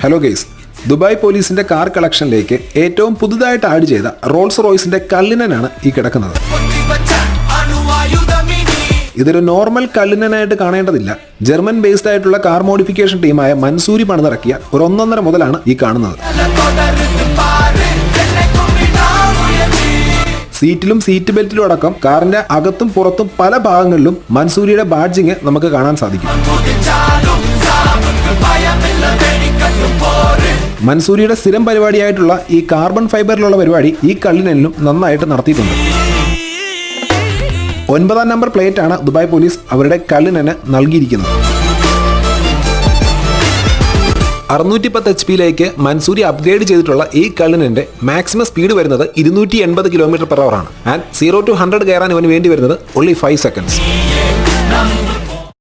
Hello guys, Dubai പോലീസിന്റെ car കളക്ഷനിലേക്ക് ഏറ്റവും പുതുതായിട്ട് ആഡ് ചെയ്ത റോൾസ് റോയ്സിന്റെ കള്ളിനനാണ് ഈ കിടക്കുന്നത്. ഇതൊരു നോർമൽ കള്ളിനനായിട്ട് കാണേണ്ടതില്ല. ജർമ്മൻ ബേസ്ഡ് ആയിട്ടുള്ള കാർ മോഡിഫിക്കേഷൻ ടീമായ മൻസൂരി പണിതിറക്കിയ ഒരു 1.5 മുതലാണ് ഈ കാണുന്നത്. സീറ്റിലും സീറ്റ് ബെൽറ്റിലും അടക്കം കാറിന്റെ അകത്തും പുറത്തും പല ഭാഗങ്ങളിലും മൻസൂരിയുടെ ബാഡ്ജിങ് നമുക്ക് കാണാൻ സാധിക്കും. മൻസൂരിയുടെ സ്ഥിരം പരിപാടിയായിട്ടുള്ള ഈ കാർബൺ ഫൈബറിലുള്ള പരിപാടി ഈ കള്ളിനലിലും നന്നായിട്ട് നടത്തിയിട്ടുണ്ട്. 9ാം നമ്പർ പ്ലേറ്റ് ആണ് ദുബായ് പോലീസ് അവരുടെ കള്ളിനന് നൽകിയിരിക്കുന്നത്. 610 HP മൻസൂരി അപ്ഗ്രേഡ് ചെയ്തിട്ടുള്ള ഈ കള്ളിനന്റെ മാക്സിമം സ്പീഡ് വരുന്നത് 280 km/h ആണ്. ആൻഡ് 0 to 100 കയറാൻ ഇവന് വേണ്ടി വരുന്നത് only 5 seconds.